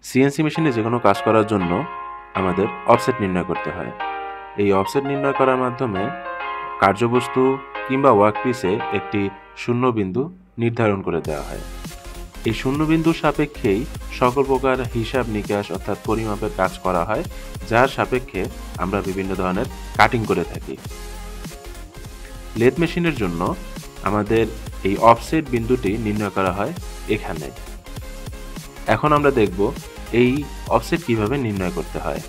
CNC মেশিনে যে কোনো কাজ করার জন্য আমাদের অফসেট নির্ণয় করতে হয়। এই অফসেট নির্ণয় করার মাধ্যমে কার্যবস্তু কিংবা ওয়ার্কপিসে একটি শূন্যবিন্দু নির্ধারণ করে দেওয়া হয়। এই শূন্যবিন্দুর সাপেক্ষেই সকল প্রকার হিসাব নিকাশ অর্থাৎ পরিমাপের কাজ করা হয়, যার সাপেক্ষে আমরা বিভিন্ন ধরনের কাটিং করে থাকি। লেথ মেশিনের জন্য আমাদের এই অফসেট বিন্দুটি নির্ণয় করা হয় এখানে। এখন আমরা দেখব এই অফসেট কিভাবে নির্ণয় করতে হয়।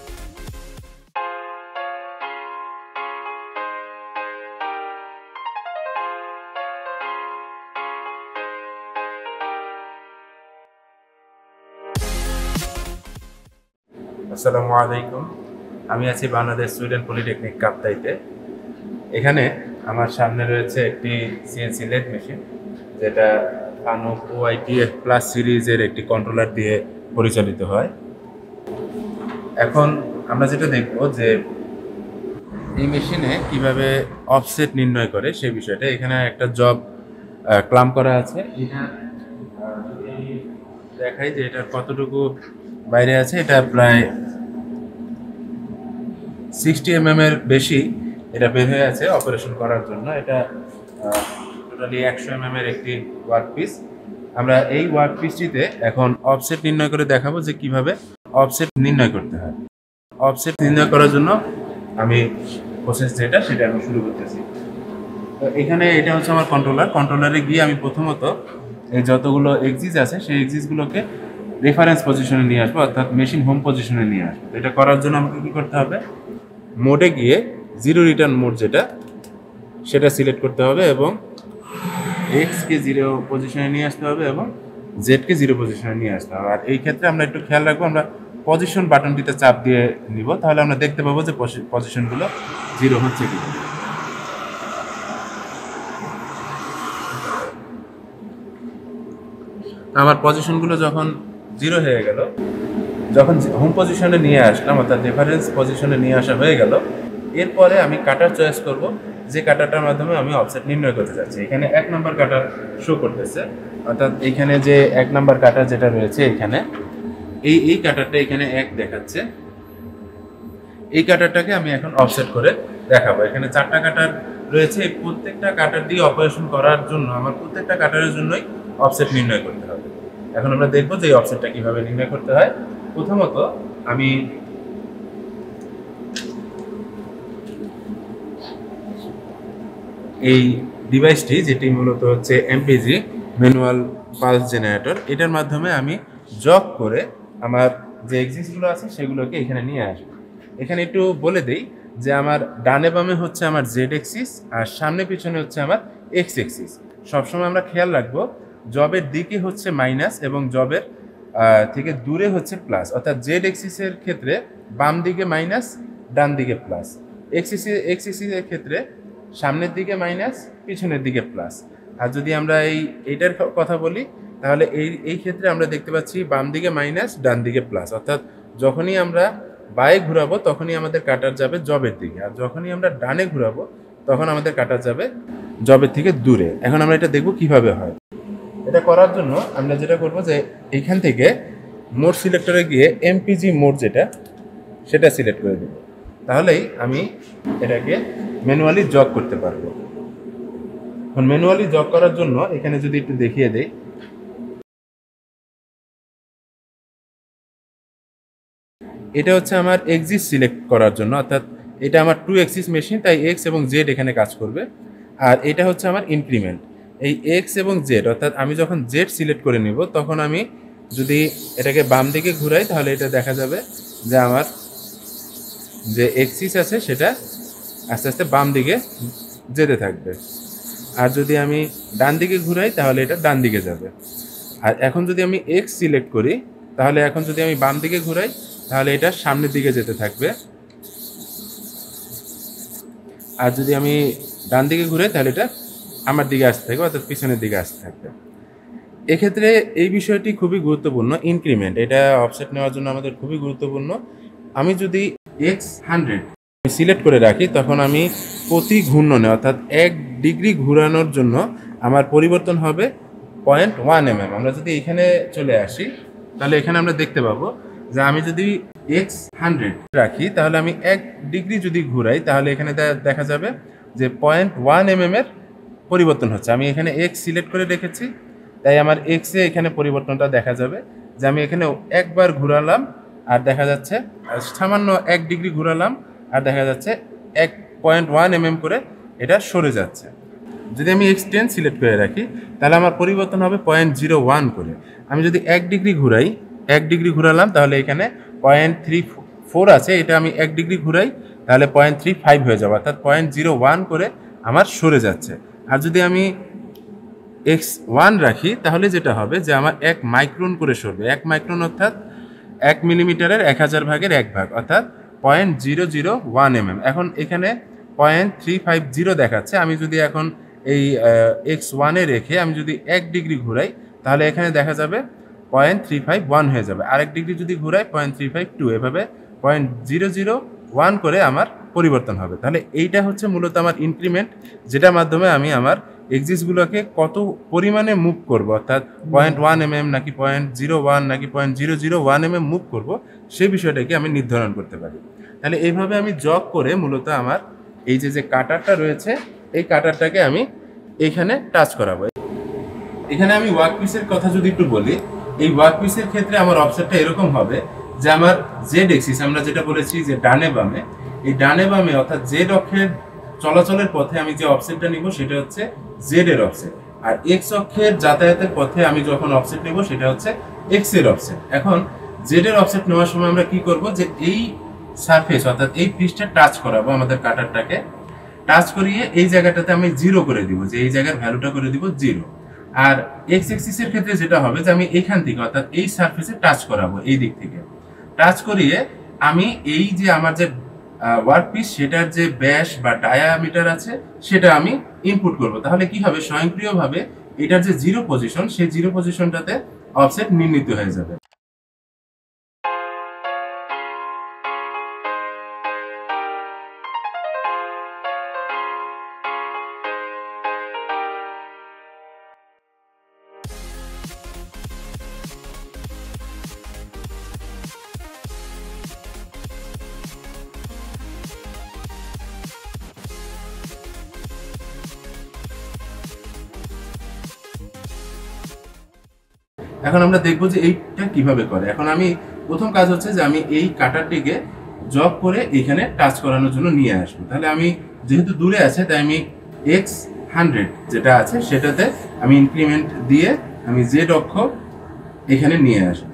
আসসালামু আলাইকুম। আমি আছি বাংলাদেশ সুইডেন পলিটেকনিক কাপ্তাইতে। এখানে আমার সামনে রয়েছে একটি সিএনসি লেথ মেশিন, যেটা ফানুক ওআইটিএফ প্লাস সিরিজের একটি কন্ট্রোলার দিয়ে পরিচালিত হয়। এখন আমরা যেটা দেখব যে এই মেশিনে কিভাবে অফসেট নির্ণয় করে সেই বিষয়টা। এখানে একটা জব ক্লাম্প করা আছে। এটা যদি দেখাই যে এটা কতটুকু বাইরে আছে, এটা প্রায় 60 mm এর বেশি এটা বের হয়ে আছে অপারেশন করার জন্য। এটা টোটালি 100 mm এর একটি ওয়ার্কপিস। আমরা এই ওয়ার্কপিসটিতে এখন অফসেট নির্ণয় করে দেখাবো যে কিভাবে অফসেট নির্ণয় করতে হয়। অফসেট নির্ণয় করার জন্য আমি প্রসেস সেটা আমি শুরু করতেছি। তো এখানে এটা হচ্ছে আমার কন্ট্রোলারে গিয়ে আমি প্রথমত এই যতগুলো এক্সিস আছে সেই এক্সিসগুলোকে রেফারেন্স পজিশনে নিয়ে আসবো, অর্থাৎ মেশিন হোম পজিশনে নিয়ে আসবো। এটা করার জন্য আমাকে কী করতে হবে, মোডে গিয়ে জিরো রিটার্ন মোড সেটা সিলেক্ট করতে হবে এবং এক্সকে জিরো পজিশনে নিয়ে আসতে হবে এবং জেডকে জিরো পজিশনে নিয়ে আসতে হবে। আর এই ক্ষেত্রে আমরা একটু খেয়াল রাখবো, আমরা পজিশন বাটনটিতে চাপ দিয়ে নিব, তাহলে আমরা দেখতে পাবো যে পজিশনগুলো জিরো হচ্ছে কি। আমার পজিশনগুলো যখন জিরো হয়ে গেল, যখন হোম পজিশনে নিয়ে আসলাম অর্থাৎ রেফারেন্স পজিশনে নিয়ে আসা হয়ে গেল, এরপরে আমি কাটার চয়েস করব, যে কাটারটার মাধ্যমে আমি অফসেট নির্ণয় করতে চাচ্ছি। এখানে 1 নম্বর কাটার শো করতেছে, অর্থাৎ এইখানে যে 1 নম্বর কাটার যেটা রয়েছে এখানে এই কাটারটা এখানে 1 দেখাচ্ছে। এই কাটারটাকে আমি এখন অফসেট করে দেখাবো। এখানে 4টা কাটার রয়েছে। এই প্রত্যেকটা কাটার দিয়ে অপারেশন করার জন্য আমার প্রত্যেকটা কাটারের জন্যই অফসেট নির্ণয় করতে হবে। এখন আমরা দেখবো যে এই অফসেটটা কিভাবে নির্ণয় করতে হয়। প্রথমত আমি এই ডিভাইসটি, যেটি মূলত হচ্ছে এমপিজি ম্যানুয়াল পালস জেনারেটর, এটার মাধ্যমে আমি জগ করে আমার যে এক্সিসগুলো আছে সেগুলোকে এখানে নিয়ে আসবো। এখানে একটু বলে দেই যে আমার ডানে বামে হচ্ছে আমার জেড এক্সিস আর সামনে পিছনে হচ্ছে আমার এক্স এক্সিস। সবসময় আমরা খেয়াল রাখবো জবের দিকে হচ্ছে মাইনাস এবং জবের থেকে দূরে হচ্ছে প্লাস, অর্থাৎ জেড এক্সিসের ক্ষেত্রে বাম দিকে মাইনাস, ডান দিকে প্লাস। এক্সিসের ক্ষেত্রে সামনের দিকে মাইনাস, পিছনের দিকে প্লাস। আর যদি আমরা এইটার কথা বলি, তাহলে এই ক্ষেত্রে আমরা দেখতে পাচ্ছি বাম দিকে মাইনাস, ডান দিকে প্লাস, অর্থাৎ যখনই আমরা বায়ে ঘুরাবো তখনই আমাদের কাটার যাবে জবের দিকে, আর যখনই আমরা ডানে ঘুরাবো তখন আমাদের কাটার যাবে জবের থেকে দূরে। এখন আমরা এটা দেখব কিভাবে হয়। এটা করার জন্য আমরা যেটা করব যে এইখান থেকে মোড সিলেক্টরে গিয়ে এমপিজি মোড সেটা সিলেক্ট করে দেব, তাহলেই আমি এটাকে ম্যানুয়ালি জগ করতে পারবো। এখন ম্যানুয়ালি জগ করার জন্য এখানে যদি একটু দেখিয়ে দেই, এটা হচ্ছে আমার এক্সিস সিলেক্ট করার জন্য, অর্থাৎ এটা আমার 2 এক্সিস মেশিন, তাই এক্স এবং জেড এখানে কাজ করবে। আর এটা হচ্ছে আমার ইনক্রিমেন্ট। এই এক্স এবং জেড, অর্থাৎ আমি যখন জেড সিলেক্ট করে নিব তখন আমি যদি এটাকে বাম দিকে ঘুরাই তাহলে এটা দেখা যাবে যে আমার যে এক্সিস আছে সেটা আস্তে আস্তে বাম দিকে যেতে থাকবে। আর যদি আমি ডান দিকে ঘুরাই তাহলে এটা ডান দিকে যাবে। আর এখন যদি আমি এক্স সিলেক্ট করি তাহলে এখন যদি আমি বাম দিকে ঘুরাই তাহলে এটা সামনের দিকে যেতে থাকবে। আর যদি আমি ডান দিকে ঘুরাই তাহলে এটা আমার দিকে আসতে থাকবে, অর্থাৎ পিছনের দিকে আসতে থাকবে। এক্ষেত্রে এই বিষয়টি খুবই গুরুত্বপূর্ণ, ইনক্রিমেন্ট, এটা অফসেট নেওয়ার জন্য আমাদের খুবই গুরুত্বপূর্ণ। আমি যদি x100 সিলেক্ট করে রাখি তখন আমি প্রতি ঘূর্ণনে অর্থাৎ 1 ডিগ্রি ঘুরানোর জন্য আমার পরিবর্তন হবে 0.1 mm। আমরা যদি এখানে চলে আসি তাহলে এখানে আমরা দেখতে পাবো যে আমি যদি x100 রাখি তাহলে আমি 1 ডিগ্রি যদি ঘুরাই তাহলে এখানে দেখা যাবে যে 0.1 mm এর পরিবর্তন হচ্ছে। আমি এখানে x সিলেক্ট করে রেখেছি, তাই আমার x এ এখানে পরিবর্তনটা দেখা যাবে যে আমি এখানে একবার ঘুরালাম আর দেখা যাচ্ছে সামান্য 1 ডিগ্রি ঘুরালাম আর দেখা যাচ্ছে 1.1 mm করে এটা সরে যাচ্ছে। যদি আমি x10 সিলেক্ট করে রাখি তাহলে আমার পরিবর্তন হবে 0.01 করে। আমি যদি 1 ডিগ্রি ঘুরাই, 1 ডিগ্রি ঘুরালাম তাহলে এখানে 0.34 আছে, এটা আমি 1 ডিগ্রি ঘুরাই তাহলে 0.35 হয়ে যাবে, অর্থাৎ 0.01 করে আমার সরে যাচ্ছে। আর যদি আমি x1 রাখি তাহলে যেটা হবে যে আমার 1 মাইক্রন করে সরবে। 1 মাইক্রন অর্থাৎ 1 মিলিমিটারের 1000 ভাগের 1 ভাগ, অর্থাৎ 0.001 mm। এখন এখানে 0.350 দেখাচ্ছে। আমি যদি এখন এই x1 এ রেখে আমি যদি 1 ডিগ্রি ঘুরাই তাহলে এখানে দেখা যাবে 0.351 হয়ে যাবে। আর 1 ডিগ্রি যদি ঘুরাই 0.352, এভাবে 0.001 করে আমার পরিবর্তন হবে। তাহলে এইটা হচ্ছে মূলত আমার ইনক্রিমেন্ট, যেটার মাধ্যমে আমি আমার এক্সিসগুলোকে কত পরিমাণে মুভ করব, অর্থাৎ 0.1 mm নাকি 0.01 নাকি 0.001 mm মুভ করব, সেই বিষয়টাকে আমি নির্ধারণ করতে পারি। তাহলে এইভাবে আমি জগ করে মূলত আমার এই যে কাটারটা রয়েছে এই কাটারটাকে আমি এইখানে টাচ করাবো। এখানে আমি ওয়ার্কপিসের কথা যদি একটু বলি, এই ওয়ার্কপিসের ক্ষেত্রে আমার অফসেটটা এরকম হবে যে আমার জেড এক্সিস, আমরা যেটা বলেছি যে ডানে বামে, এই ডানে বামে অর্থাৎ জেড অক্ষের চলাচলের পথে আমি যে অফসেটটা নিব সেটা হচ্ছে জেড এর অফসেট, আর এক্স অক্ষের যাতায়াতের পথে আমি যখন অফসেট নেব সেটা হচ্ছে এক্স এর অফসেট। এখন জেড এর অফসেট নেওয়ার সময় আমরা কি করব, যে এই সারফেস অর্থাৎ এই পৃষ্ঠে টাচ করাবো, আমাদের কাটারটাকে টাচ করিয়ে এই জায়গাটাতে আমি 0 করে দিব, যে এই জায়গার ভ্যালুটা করে দিব 0। আর এক্স এক্সিসের ক্ষেত্রে যেটা হবে যে আমি এখান থেকে অর্থাৎ এই সারফেসে টাচ করাবো, এই দিক থেকে টাচ করিয়ে আমি এই যে আমার যে ওয়ার্কপিস সেটার যে ব্যাস বা ডায়ামিটার আছে সেটা আমি ইনপুট করব। তাহলে কি হবে, স্বয়ংক্রিয়ভাবে এটার যে 0 পজিশন সেই 0 পজিশনটাতে অফসেট নির্ণীত হয়ে যাবে। এখন আমরা দেখব যে এইটা কিভাবে করে। এখন আমি প্রথম কাজ হচ্ছে যে আমি এই কাটারটিকে জব করে এখানে টাচ করানোর জন্য নিয়ে আসবো। তাহলে আমি যেহেতু দূরে আছে তাই আমি x100 যেটা আছে সেটাতে আমি ইনক্রিমেন্ট দিয়ে আমি জেড অক্ষ এখানে নিয়ে আসবো।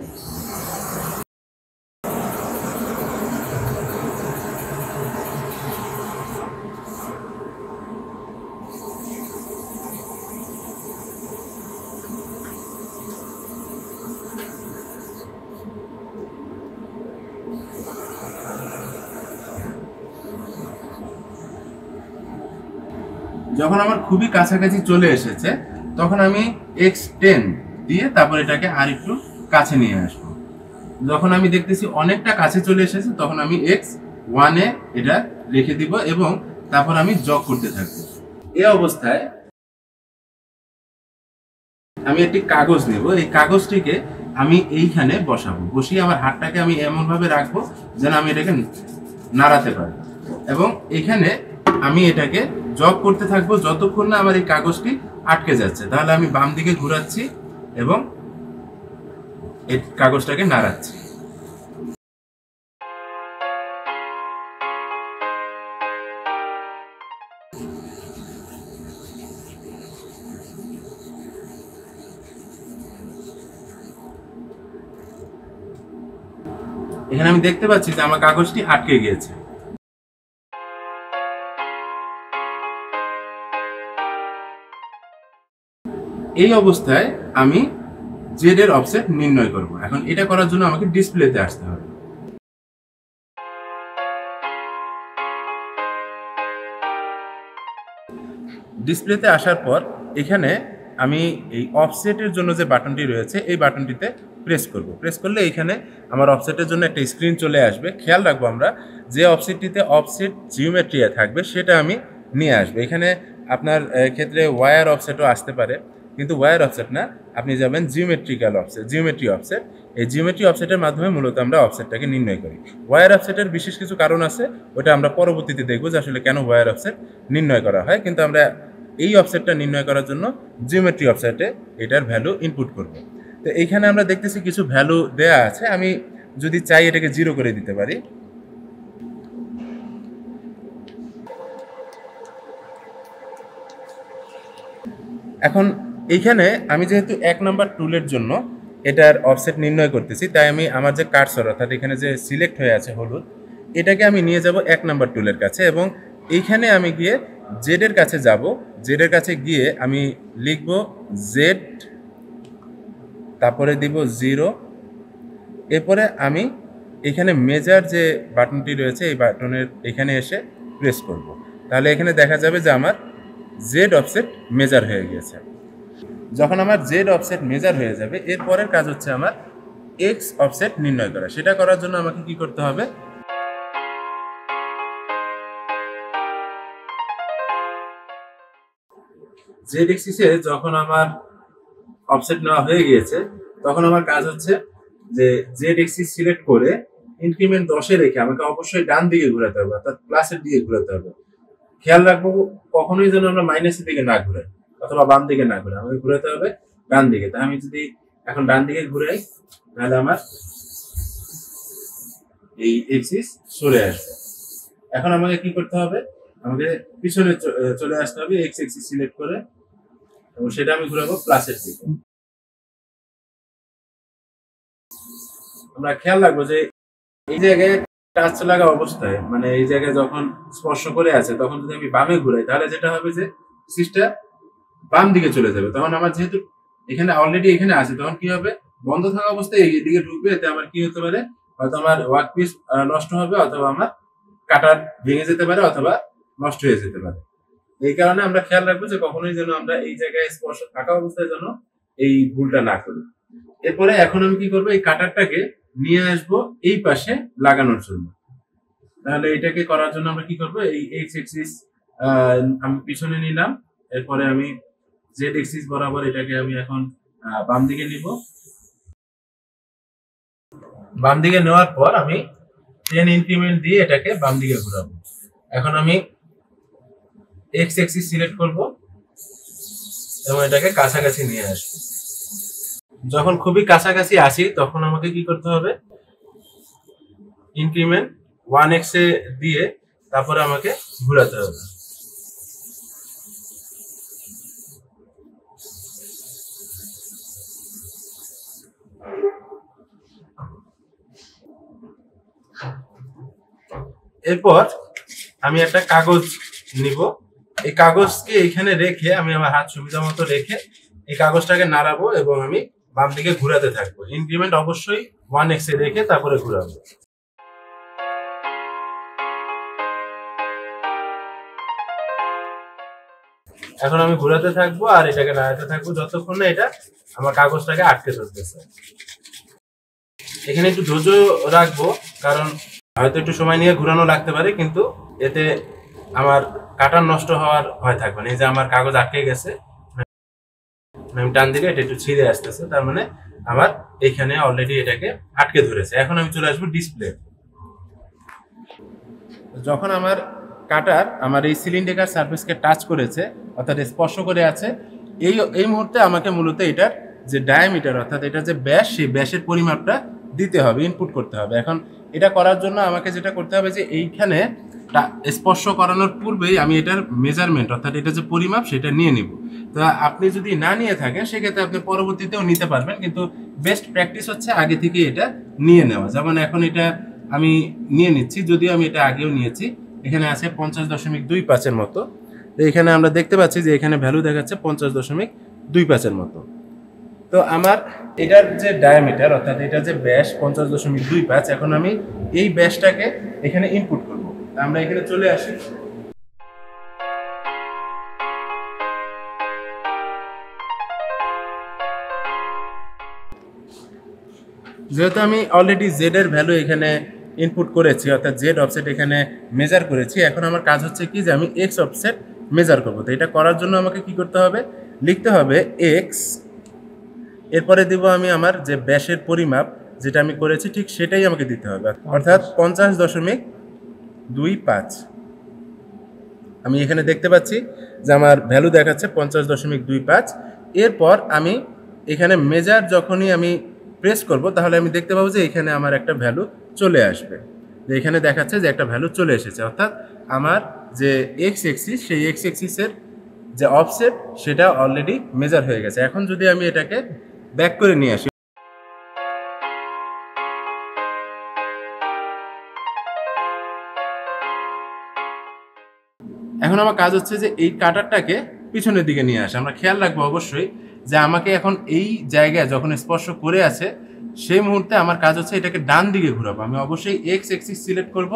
যখন আমার খুবই কাছাকাছি চলে এসেছে তখন আমি x10 দিয়ে তারপর এটাকে আর একটু কাছে নিয়ে আসবো। যখন আমি দেখতেছি অনেকটা কাছে চলে এসেছে তখন আমি x1 এ এটা রেখে দিব এবং তারপর আমি জগ করতে থাকবো। এই অবস্থায় আমি একটি কাগজ নেব, এই কাগজটিকে আমি এইখানে বসাবো, বসিয়ে আমার হাতটাকে আমি এমনভাবে রাখবো যেন আমি এটাকে নাড়াতে পারি এবং এখানে আমি এটাকে জগ করতে থাকবো যতক্ষণ না আমার এই কাগজটি আটকে যাচ্ছে। তাহলে আমি বাম দিকে ঘোরাচ্ছি এবং এই কাগজটাকে নাড়াচ্ছি। এখানে আমি দেখতে পাচ্ছি যে আমার কাগজটি আটকে গিয়েছে। এই অবস্থায় আমি জেড এর অফসেট নির্ণয় করব। এখন এটা করার জন্য আমাকে ডিসপ্লেতে আসতে হবে। ডিসপ্লেতে আসার পর এখানে আমি এই অফসেটের জন্য যে বাটনটি রয়েছে এই বাটনটিতে প্রেস করব। প্রেস করলে এখানে আমার অফসেটের জন্য একটা স্ক্রিন চলে আসবে। খেয়াল রাখবো আমরা যে অফসেটটিতে অফসেট জিওমেট্রিয়া থাকবে সেটা আমি নিয়ে আসবো। এখানে আপনার ক্ষেত্রে ওয়্যার অফসেটও আসতে পারে। কিন্তু ওয়্যার অফসেট না, আপনি যাবেন জিওমেট্রি অফসেট। এই জিওমেট্রি অফসেটের মাধ্যমে মূলত আমরা অফসেটটাকে নির্ণয় করি। ওয়্যার অফসেটের বিশেষ কিছু কারণ আছে, ওটা আমরা পরবর্তীতে দেখব যে আসলে কেন ওয়্যার অফসেট নির্ণয় করা হয়, কিন্তু আমরা এই অফসেটটা নির্ণয় করার জন্য জিওমেট্রি অফসেটে এটার ভ্যালু ইনপুট করব। তো এইখানে আমরা দেখতেছি কিছু ভ্যালু দেয়া আছে, আমি যদি চাই এটাকে 0 করে দিতে পারি। এখন এইখানে আমি যেহেতু 1 নাম্বার টুলের জন্য এটার অফসেট নির্ণয় করতেছি, তাই আমি আমার যে কার্সর অর্থাৎ এখানে যে সিলেক্ট হয়ে আছে হলুদ, এটাকে আমি নিয়ে যাব 1 নাম্বার টুলের কাছে এবং এইখানে আমি গিয়ে জেডের কাছে যাব। জেডের কাছে গিয়ে আমি লিখব জেড, তারপরে দিব 0, এরপরে আমি এখানে মেজার যে বাটনটি রয়েছে এই বাটনের এখানে এসে প্রেস করব। তাহলে এখানে দেখা যাবে যে আমার জেড অফসেট মেজার হয়ে গেছে। যখন আমার জেড অফসেট মেজার হয়ে যাবে, এরপরের কাজ হচ্ছে আমার এক্স অফসেট নির্ণয় করা। সেটা করার জন্য আমাকে কি করতে হবে, জেড এক্সিসে যখন আমার অফসেট নেওয়া হয়ে গিয়েছে, তখন আমার কাজ হচ্ছে যে জেড এক্সিস সিলেক্ট করে ইনক্রিমেন্ট 10-এ রেখে আমাকে অবশ্যই ডান দিকে ঘোরাতে হবে, অর্থাৎ প্লাসের দিকে ঘোরাতে হবে। খেয়াল রাখবো কখনোই যেন আমরা মাইনাসের দিকে না ঘুরাই অথবা বাম দিকে না ঘুরাই, আমাকে ঘুরাতে হবে ডান দিকে। তাই আমি যদি এখন ডান দিকে ঘুরাই, তাহলে আমার এই এক্সিস সরে আসবে। এখন আমাকে কি করতে হবে, আমাকে পিছনে চলে আসতে হবে এক্স এক্সিস সিলেক্ট করে, এবং সেটা আমি ঘুরাবো প্লাসের দিকে। আমরা খেয়াল রাখবো যে এই জায়গায় টাচ লাগা অবস্থায়, মানে এই জায়গায় যখন স্পর্শ করে আছে, তখন যদি আমি বামে ঘুরাই, তাহলে যেটা হবে যে সিস্টেম বাম দিকে চলে যাবে। তখন আমার যেহেতু এখানে অলরেডি এখানে আছে, তখন কি হবে, বন্ধ থাকা অবস্থায় এদিকে ঢুকবে, এতে আমার কি হতে পারে, হয়তো আমার ওয়ার্ক পিস নষ্ট হবে, অথবা আমার কাটার ভেঙে যেতে পারে, অথবা নষ্ট হয়ে যেতে পারে। এই কারণে আমরা খেয়াল রাখবো যে কখনোই যেন আমরা এই জায়গায় স্পর্শ থাকা অবস্থায় যেন এই ভুলটা না করি। এরপরে এখন আমি কি করবো, এই কাটারটাকে নিয়ে আসবো এই পাশে লাগানোর জন্য। তাহলে এটাকে করার জন্য আমরা কি করবো, এই এক্স এক্সিস আমি পিছনে নিলাম, এরপরে আমি জেড এক্সিস বরাবর এটাকে আমি এখন বাম দিকে নিব। বাম দিকে নেওয়ার পর আমি 10 ইনক্রিমেন্ট দিয়ে এটাকে বাম দিকে ঘোরাবো। এখন আমি এক্স এক্সিস সিলেক্ট করব এবং এটাকে কাছাকাছি নিয়ে আসবো। যখন খুবই কাছাকাছি আসি, তখন আমাকে কি করতে হবে, ইনক্রিমেন্ট 1x এ দিয়ে তারপরে আমাকে ঘোরাতে হবে। এরপর আমি একটা কাগজ নিব, এই কাগজকে এখানে রেখে আমি আমার হাত সুবিধা মতো রেখে এই কাগজটাকে নাড়াবো এবং আমি বাম দিকে ঘোরাতে থাকবো। ইনক্রিমেন্ট অবশ্যই 1x এ রেখে তারপরে ঘোরাবো। এখন আমি ঘোরাতে থাকবো আর এটাকে নাড়াতে থাকবো যতক্ষণ না এটা আমার কাগজটাকে আটকে ধরতেছে। এখানে একটু ধৈর্য রাখবো, কারণ হয়তো একটু সময় নিয়ে ঘোরানো লাগতে পারে, কিন্তু এতে আমার কাটার নষ্ট হওয়ার ভয় থাকবে না। এই যে আমার কাগজ আটকে গেছে, আমি টান দিলে এটা একটু ছিঁড়ে আসতেছে, তার মানে আমার এখানে অলরেডি এটাকে আটকে ধরেছে। এখন আমি চলে আসবো ডিসপ্লে। যখন আমার কাটার আমার এই সিলিন্ডার সারফেসকে টাচ করেছে, অর্থাৎ স্পর্শ করে আছে, এই মুহূর্তে আমাকে মূলত এটার যে ডায়ামিটার অর্থাৎ এটা যে ব্যাস, সেই ব্যাসের পরিমাপটা দিতে হবে, ইনপুট করতে হবে। এখন এটা করার জন্য আমাকে যেটা করতে হবে যে এইখানে স্পর্শ করানোর পূর্বেই আমি এটার মেজারমেন্ট অর্থাৎ এটা যে পরিমাপ সেটা নিয়ে নিব। তো আপনি যদি না নিয়ে থাকেন সেক্ষেত্রে আপনি পরবর্তীতেও নিতে পারবেন, কিন্তু বেস্ট প্র্যাকটিস হচ্ছে আগে থেকে এটা নিয়ে নেওয়া। যেমন এখন এটা আমি নিয়ে নিচ্ছি, যদিও আমি এটা আগেও নিয়েছি। এখানে আছে 50.25 মতো। তো এখানে আমরা দেখতে পাচ্ছি যে এখানে ভ্যালু দেখাচ্ছে 50.25 মতো। তো আমার এটার যে ডায়ামিটার অর্থাৎ এটা যে ব্যাস 50.25, এখন আমি এই ব্যাসটাকে এখানে ইনপুট করব। আমরা এখানে চলে আসি, যেহেতু আমি অলরেডি জেড এর ভ্যালু এখানে ইনপুট করেছি অর্থাৎ জেড অফসেট এখানে মেজার করেছি, এখন আমার কাজ হচ্ছে কি যে আমি এক্স অফসেট মেজার করবো। তো এটা করার জন্য আমাকে কি করতে হবে, লিখতে হবে এক্স, এরপরে দিব আমি আমার যে ব্যাসের পরিমাপ যেটা আমি করেছি ঠিক সেটাই আমাকে দিতে হবে, অর্থাৎ 50.25। আমি এখানে দেখতে পাচ্ছি যে আমার ভ্যালু দেখাচ্ছে 50.25। এরপর আমি এখানে মেজার যখনই আমি প্রেস করব তাহলে আমি দেখতে পাবো যে এখানে আমার একটা ভ্যালু চলে আসবে, যে এখানে দেখাচ্ছে যে একটা ভ্যালু চলে এসেছে, অর্থাৎ আমার যে এক্স এক্সিস সেই এক্স এক্সিসের যে অফসেট সেটা অলরেডি মেজার হয়ে গেছে। এখন যদি আমি এটাকে ব্যাক করে নিয়ে আসি, এখন আমার কাজ হচ্ছে যে এই কাটারটাকে পিছনের দিকে নিয়ে আসে। আমরা খেয়াল রাখবো অবশ্যই যে আমাকে এখন এই জায়গায় যখন স্পর্শ করে আছে সেই মুহূর্তে আমার কাজ হচ্ছে এটাকে ডান দিকে ঘোরাবো। আমি অবশ্যই এক্স এক্সিস সিলেক্ট করব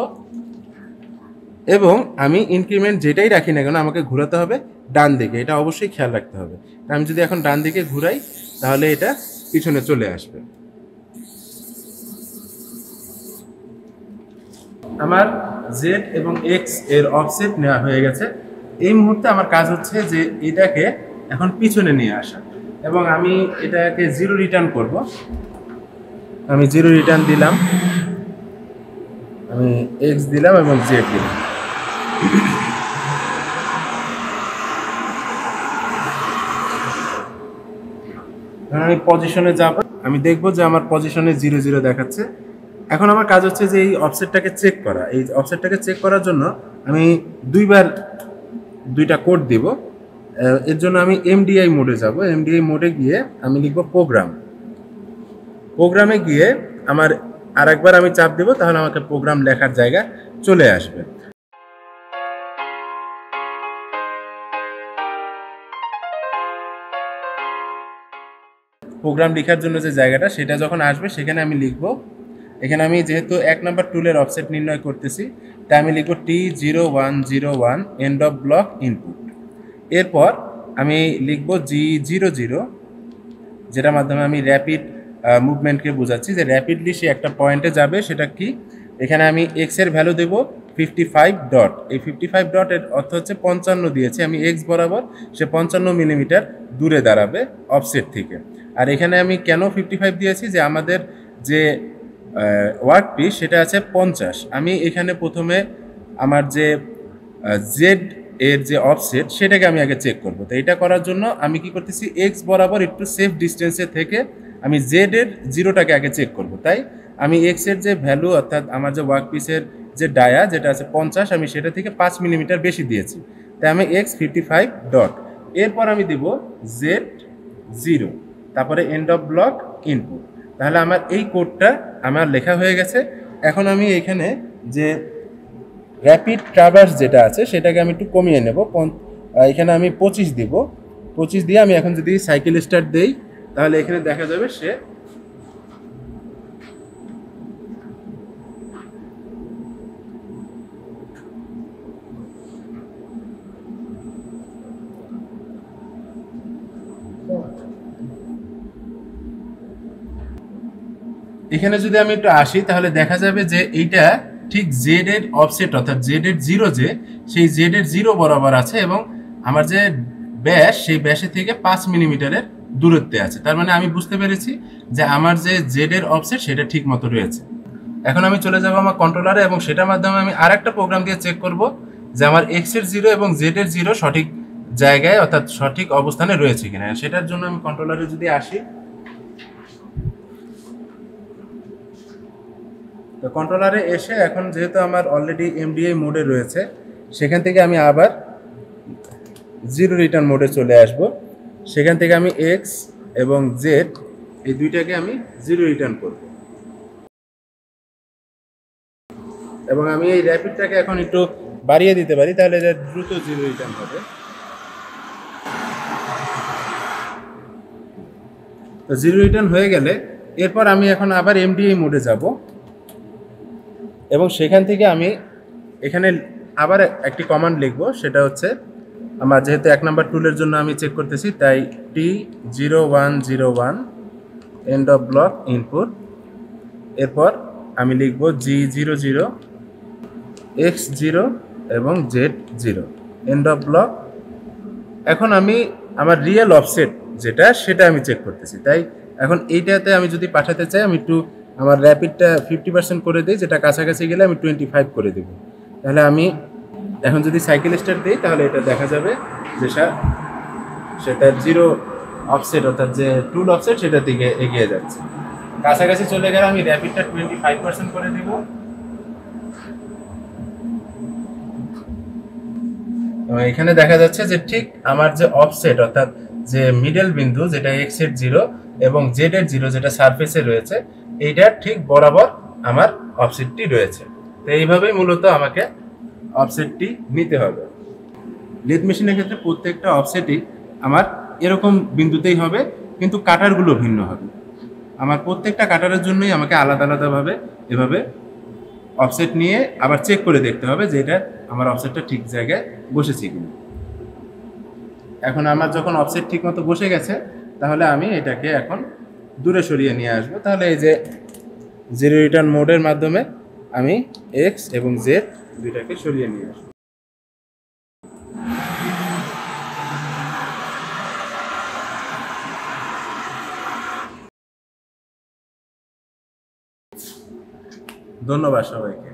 এবং আমি ইনক্রিমেন্ট যেটাই রাখি না কেন আমাকে ঘোরাতে হবে ডান দিকে, এটা অবশ্যই খেয়াল রাখতে হবে। আমি যদি এখন ডান দিকে ঘুরাই তাহলে এটা পিছনে চলে আসবে। আমার জেড এবং এক্স এর অফসেট নেওয়া হয়ে গেছে। এই মুহূর্তে আমার কাজ হচ্ছে যে এটাকে এখন পিছনে নিয়ে আসা, এবং আমি এটাকে 0 রিটার্ন করব। আমি 0 রিটার্ন দিলাম, আমি এক্স দিলাম এবং জেড দিলাম। আমি পজিশনে যাব, আমি দেখব যে আমার পজিশনে 0 0 দেখাচ্ছে। এখন আমার কাজ হচ্ছে যে এই অফসেটটাকে চেক করা। এই অফসেটটাকে চেক করার জন্য আমি দুইবার দুইটা কোড দিব। এর জন্য আমি এমডিআই মোডে যাব। এমডিআই মোডে গিয়ে আমি লিখব প্রোগ্রাম। প্রোগ্রামে গিয়ে আমার আরেকবার আমি চাপ দেব, তাহলে আমাকে প্রোগ্রাম লেখার জায়গা চলে আসবে। প্রোগ্রাম লেখার জন্য যে জায়গাটা সেটা যখন আসবে সেখানে আমি লিখব, এখানে আমি যেহেতু 1 নম্বর টুলের অফসেট নির্ণয় করতেছি তাই আমি লিখব T0101 end of block input. এরপর আমি লিখব G00, যেটার মাধ্যমে আমি র্যাপিড মুভমেন্টকে বোঝাচ্ছি যে র্যাপিডলি সে একটা পয়েন্টে যাবে। সেটা কি, এখানে আমি এক্স এর ভ্যালু দেব 55 ডট। এই 55 ডটের অর্থ হচ্ছে 55 দিয়েছি আমি এক্স বরাবর, সে 55 মিলিমিটার দূরে দাঁড়াবে অফসেট থেকে। আর এখানে আমি কেন 55 দিয়েছি, যে আমাদের যে ওয়ার্ক পিস সেটা আছে 50। আমি এখানে প্রথমে আমার যে জেড এর যে অফসেট সেটাকে আমি আগে চেক করব। তো এটা করার জন্য আমি কি করতেছি, এক্স বরাবর একটু সেফ ডিস্টেন্সে থেকে আমি জেড এর 0টাকে আগে চেক করব। তাই আমি এক্স এর যে ভ্যালু অর্থাৎ আমার যে ওয়ার্ক পিসের যে ডায়া যেটা আছে 50, আমি সেটা থেকে 5 মিলিমিটার বেশি দিয়েছি। তাই আমি এক্স 55 ডট, এরপর আমি দিব Z0, তারপরে এন্ড অফ ব্লক ইনপুট। তাহলে আমার এই কোডটা আমার লেখা হয়ে গেছে। এখন আমি এখানে যে র্যাপিড ট্রাভার্স যেটা আছে সেটাকে আমি একটু কমিয়ে নেব। এখানে আমি 25 দিব। 25 দিয়ে আমি এখন যদি সাইকেল স্টার্ট দেই তাহলে এখানে দেখা যাবে সে এখানে যদি আমি একটু আসি তাহলে দেখা যাবে যে এইটা ঠিক জেড এর অফসেট অর্থাৎ জেড এর 0 যে সেই জেড এর 0 বরাবর আছে, এবং আমার যে ব্যাস সেই ব্যাসের থেকে 5 মিলিমিটারের দূরত্বে আছে। তার মানে আমি বুঝতে পেরেছি যে আমার যে জেড এর অফসেট সেটা ঠিক মতো রয়েছে। এখন আমি চলে যাব আমার কন্ট্রোলারে এবং সেটার মাধ্যমে আমি আরেকটা প্রোগ্রাম দিয়ে চেক করব যে আমার এক্স এর 0 এবং জেড এর 0 সঠিক জায়গায় অর্থাৎ সঠিক অবস্থানে রয়েছে কিনা। সেটার জন্য আমি কন্ট্রোলারে যদি আসি, তো কন্ট্রোলারে এসে এখন যেহেতু আমার অলরেডি এমডিআই মোডে রয়েছে সেখান থেকে আমি আবার 0 রিটার্ন মোডে চলে আসব। সেখান থেকে আমি এক্স এবং জেড এই দুইটাকে আমি 0 রিটার্ন করব, এবং আমি এই র্যাপিডটাকে এখন একটু বাড়িয়ে দিতে পারি, তাহলে এটা দ্রুত 0 রিটার্ন হবে। তো 0 রিটার্ন হয়ে গেলে এরপর আমি এখন আবার এমডিআই মোডে যাব, এবং সেখান থেকে আমি এখানে আবার একটি কমান্ড লিখব। সেটা হচ্ছে আমার যেহেতু 1 নম্বর টুলের জন্য আমি চেক করতেছি তাই T0101 end of block input. এরপর আমি লিখব G00, X0 এবং Z0 এন্ড অফ ব্লক। এখন আমি আমার রিয়েল অফসেট যেটা সেটা আমি চেক করতেছি। তাই এখন এইটাতে আমি যদি পাঠাতে চাই, আমি একটু আমার র্যাপিডটা 50% করে দিই, যেটা কাছাকাছি গেলে আমি 25 করে দেবো। তাহলে আমি এখন যদি সাইকেল স্টার্ট দিই তাহলে এটা দেখা যাবে যে সেটা জিরো অফসেট, অর্থাৎ যে টুল অফসেট সেটার দিকে এগিয়ে যাচ্ছে। কাছাকাছি চলে গেলে আমি র্যাপিডটা 25% করে দিব। এখানে দেখা যাচ্ছে যে ঠিক আমার যে অফসেট, অর্থাৎ যে মিডল বিন্দু যেটা এক্স এর 0 এবং জেড এর 0 যেটা সারফেসে রয়েছে, এইটার ঠিক বরাবর আমার অফসেটটি রয়েছে। তো এইভাবেই মূলত আমাকে অফসেটটি নিতে হবে। লেথ মেশিনের ক্ষেত্রে প্রত্যেকটা অফসেটই আমার এরকম বিন্দুতেই হবে, কিন্তু কাটারগুলো ভিন্ন হবে। আমার প্রত্যেকটা কাটারের জন্যই আমাকে আলাদা আলাদাভাবে এভাবে অফসেট নিয়ে আবার চেক করে দেখতে হবে যে এটা আমার অফসেটটা ঠিক জায়গায় বসেছে কিনা। এখন আমার যখন অফসেট ঠিক মতো বসে গেছে, তাহলে আমি এটাকে এখন দূরে সরিয়ে নিয়ে আসবো। তাহলে এই যে জিরো রিটার্ন মোডের মাধ্যমে আমি এক্স এবং জেড দুইটাকে সরিয়ে নিয়ে আসবো। ধন্যবাদ সবাইকে।